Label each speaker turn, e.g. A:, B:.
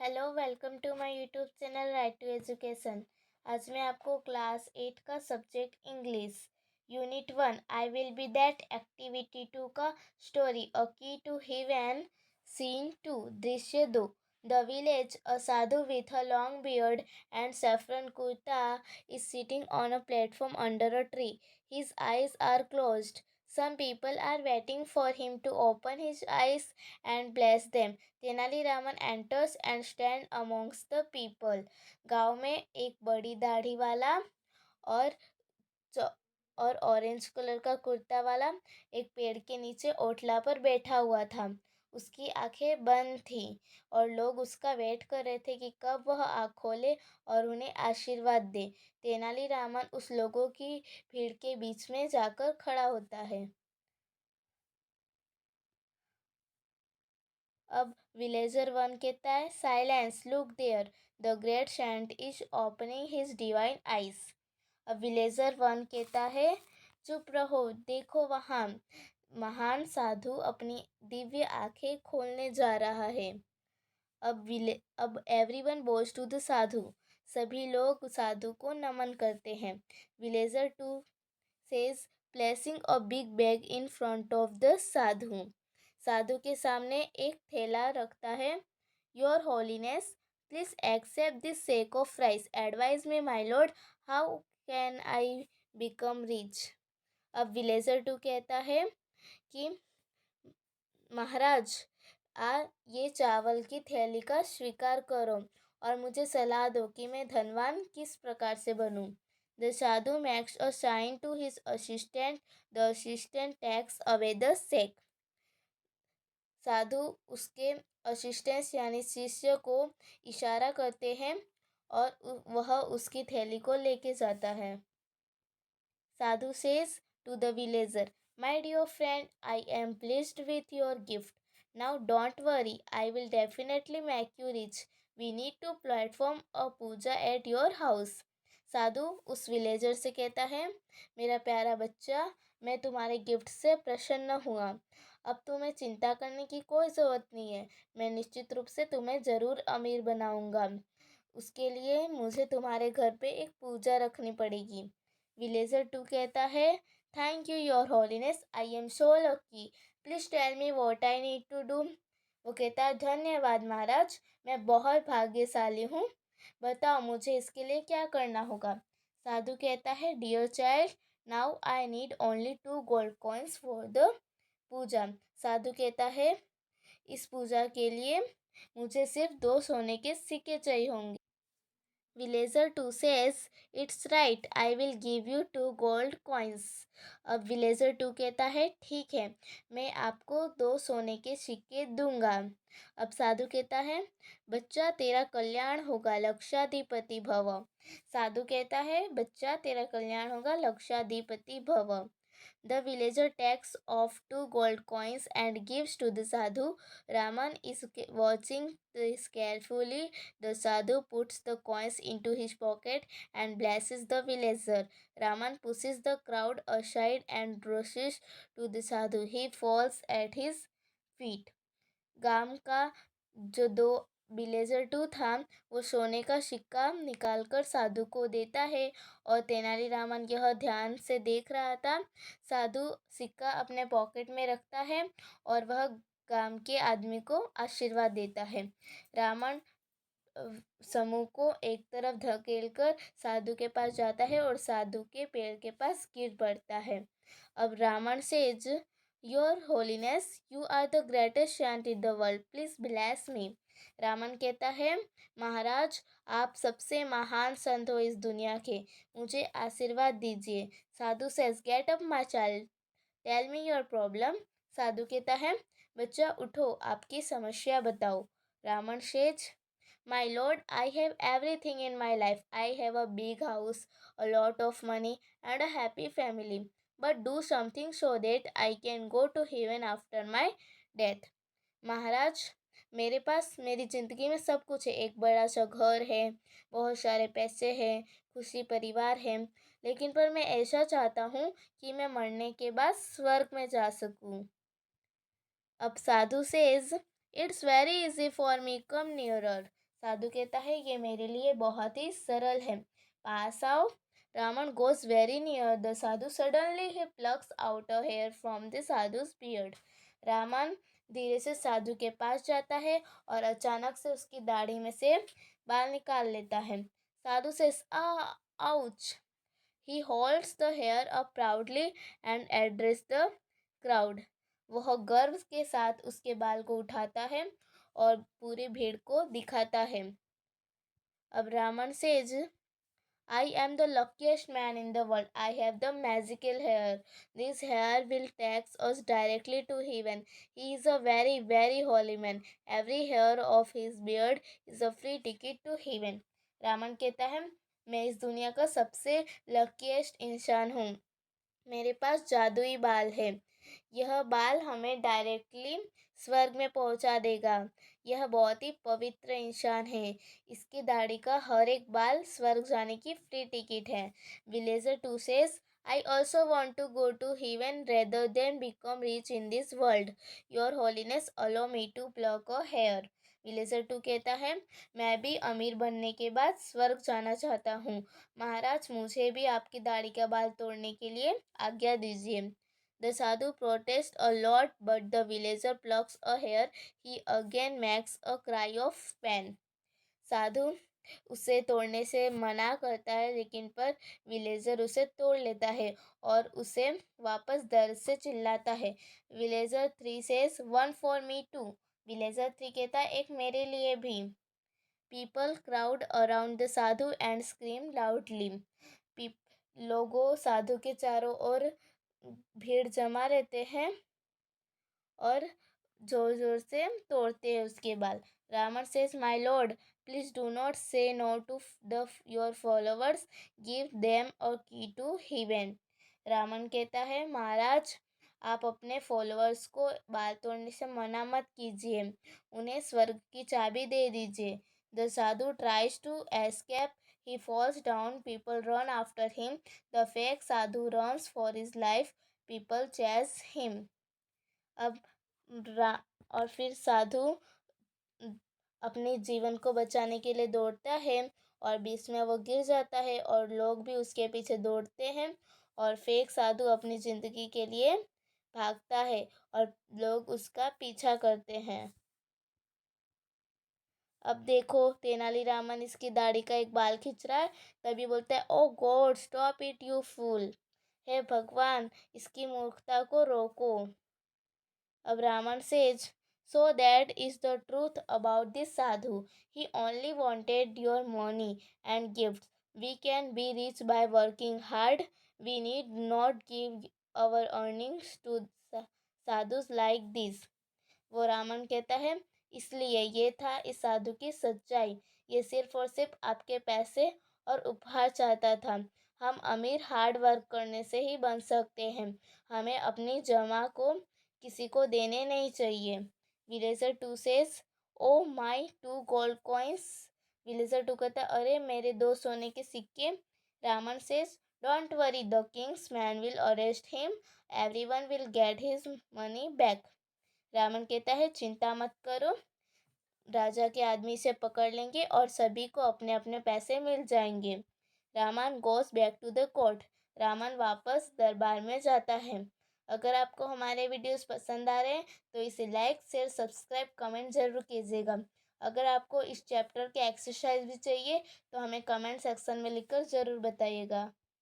A: Hello, welcome to my YouTube channel right to education. आज मैं आपको क्लास 8 का subject English unit 1 I will be that activity 2 का story अ की to heaven scene 2 दृश्य 2 the village a Sadhu with a long beard and saffron kurta is sitting on a platform under a tree. His eyes are closed. Some people are waiting for him to open his eyes and bless them. Tenali Raman enters and stand amongst the people. गांव में एक बड़ी दाढ़ी वाला और च- और orange colour का कुर्ता वाला एक पेड़ के नीचे ओटला पर बैठा हुआ था. उसकी आंखें बंद थीं और लोग उसका वेट कर रहे थे कि कब वह आँख खोले और उन्हें आशीर्वाद दे. तेनालीरामन उस लोगों की भीड़ के बीच में जाकर खड़ा होता है. अब विलेजर वन कहता है, silence, look there, the great saint is opening his divine eyes. अब विलेजर वन कहता है, चुप रहो, देखो वहाँ, महान साधु अपनी दिव्य आंखें खोलने जा रहा है. अब everyone bows to the sadhu, सभी लोग साधु को नमन करते हैं. Villager two says, placing a big bag in front of the sadhu. Sadhu के सामने एक थैला रखता है. Your holiness, please accept this sack of rice. Advise me my lord, how can I become rich. अब विलेजर टू कहता है कि महाराज, ये चावल की थैली का स्वीकार करो और मुझे सलाह दो कि मैं धनवान किस प्रकार से बनूं. The sadhu makes a sign to his assistant. The assistant takes away the sack. Sadhu उसके असिस्टेंट यानी शिष्य को इशारा करते हैं और वह उसकी थैली को लेके जाता है. Sadhu says to the villager, my dear friend, I am pleased with your gift. Now don't worry, I will definitely make you rich. We need to perform a puja at your house. Sadhu उस विलेजर से कहता है, मेरा प्यारा बच्चा, मैं तुम्हारे gift से प्रसन्न हुआ. अब तुम्हें चिंता करने की कोई ज़रूरत नहीं है. मैं निश्चित रूप से तुम्हें ज़रूर अमीर बनाऊंगा. उसके लिए मुझे तुम्हारे घर पे एक पूजा रखनी पड़ेगी. विलेजर टू कहता है, thank you your holiness, I am so lucky. Please tell me what I need to do. वो कहता है, धन्यवाद महाराज, मैं बहुत भाग्यशाली हूँ. बताओ मुझे इसके लिए क्या करना होगा. साधु कहता है, dear child, now I need only 2 gold coins for the puja. Sadhu कहता है, इस पूजा के लिए मुझे सिर्फ 2 सोने के सिक्के चाहिए होंगे. Villager two says, it's right, I will give you 2 gold coins. अब विलेजर टू कहता है, ठीक है, मैं आपको 2 सोने के सिक्के दूंगा. अब साधु कहता है, बच्चा तेरा कल्याण होगा, लक्षाधिपति भव. साधु कहता है, बच्चा तेरा कल्याण होगा, लक्षाधिपति भव. The villager takes off 2 gold coins and gives to the sadhu. Raman is watching this carefully. The sadhu puts the coins into his pocket and blesses the villager. Raman pushes the crowd aside and rushes to the sadhu. He falls at his feet. गांव का जो 2 villager 2 था, वो सोने का सिक्का निकालकर साधु को देता है और तेनालीरामन यह ध्यान से देख रहा था. साधु सिक्का अपने पॉकेट में रखता है और वह गांव के आदमी को आशीर्वाद देता है. रावण समूह को एक तरफ धकेलकर साधु के पास जाता है और साधु के पेड़ के पास गिर पड़ता है. अब Ravan says, your holiness, you are the greatest saint in the world, please bless me. Ravan कहता है, महाराज, आप सबसे महान संत हो इस दुनिया के, मुझे आशीर्वाद दीजिए. साधु says, get up my child, tell me your problem. साधु कहता है, बच्चा उठो, आपकी समस्या बताओ. Ravan says, My lord, I have everything in my life. I have a big house, a lot of money, and a happy family. But do something so that I can go to heaven after my death. महाराज, मेरे पास मेरी ज़िंदगी में सब कुछ है. एक बड़ा सा घर है, बहुत सारे पैसे हैं, खुशी परिवार है, लेकिन पर मैं ऐसा चाहता हूँ कि मैं मरने के बाद स्वर्ग में जा सकूँ. अब साधु says, it's very easy for me, come nearer. साधु कहता है ये मेरे लिए बहुत ही सरल है। पास आओ। Ravan गोes very near the sadhu. Suddenly he plucks out a hair from the sadhu's beard. Ravan धीरे से साधु के पास जाता है और अचानक से उसकी दाढ़ी में से बाल निकाल लेता है। साधु says, ouch. He holds the hair up proudly and addresses the crowd. वह गर्व के साथ उसके बाल को उठाता है और पूरी भीड़ को दिखाता है। अब Ravan says, I am the luckiest man in the world. I have the magical hair. This hair will take us directly to heaven. He is a very, very holy man. Every hair of his beard is a free ticket to heaven. Ravan कहता है, मैं इस दुनिया का सबसे luckiest इंसान हूँ। मेरे पास जादुई बाल है। यह बाल हमें डायरेक्टली स्वर्ग में पहुंचा देगा। यह बहुत ही पवित्र इंसान है। इसकी दाढ़ी का हर एक बाल स्वर्ग जाने की फ्री टिकट है। Villager 2 says, I also want to go to heaven rather than become rich in this world. Your holiness allow me to pluck a hair. Villager 2 कहता है, मैं भी अमीर बनने के बाद स्वर्ग जाना चाहता हूँ। महाराज, मुझे भी आपकी दाढ़ी का बाल तोड़ने के लिए आज्ञा दीजिए। The sadhu protests a lot, but the villager plucks a hair. He again makes a cry of pain. साधु उसे तोड़ने से मना करता है, लेकिन पर विलेजर उसे तोड़ लेता है और उसे वापस दर्द से चिल्लाता है। Villager 3 says, one for me too. Villager 3 कहता है, एक मेरे लिए भी। People crowd around the sadhu and scream loudly. लोगों साधु के चारों ओर भीड़ जमा रहते हैं और जोर जोर से तोड़ते हैं उसके बाल। Ravan says, my lord, please do not say no to your followers. Give them a key to heaven. Ravan कहता है, महाराज, आप अपने फॉलोअर्स को बाल तोड़ने से मना मत कीजिए। उन्हें स्वर्ग की चाबी दे दीजिए। The sadhu tries to escape. He falls down. People run after him. The fake sadhu runs for his life. People chase him. अब और फिर साधु अपने जीवन को बचाने के लिए दौड़ता है और बीच में वो गिर जाता है और लोग भी उसके पीछे दौड़ते हैं और फेक साधु अपनी ज़िंदगी के लिए भागता है और लोग उसका पीछा करते हैं। अब देखो, तेनालीरामन इसकी दाढ़ी का एक बाल खींच रहा है, तभी बोलता है, oh God stop it you fool. हे भगवान, इसकी मूर्खता को रोको। अब Ravan says, so that is the truth about this sadhu. He only wanted your money and gifts. We can be rich by working hard. We need not give our earnings to sadhus like this. वो रावण कहता है, इसलिए ये था इस साधु की सच्चाई। ये सिर्फ और सिर्फ आपके पैसे और उपहार चाहता था। हम अमीर हार्ड वर्क करने से ही बन सकते हैं। हमें अपनी जमा को किसी को देने नहीं चाहिए। Villager 2 says, oh my 2 gold coins. Villager 2 कहता है, अरे मेरे 2 सोने के सिक्के। Ravan says, don't worry, the king's man will arrest him. Everyone will get his money back. Ravan कहता है, चिंता मत करो, राजा के आदमी से पकड़ लेंगे और सभी को अपने अपने पैसे मिल जाएंगे। Ravan goes back to the court. Ravan वापस दरबार में जाता है। अगर आपको हमारे वीडियोस पसंद आ रहे हैं तो इसे लाइक शेयर सब्सक्राइब कमेंट ज़रूर कीजिएगा। अगर आपको इस चैप्टर के एक्सरसाइज भी चाहिए तो हमें कमेंट सेक्शन में लिखकर ज़रूर बताइएगा।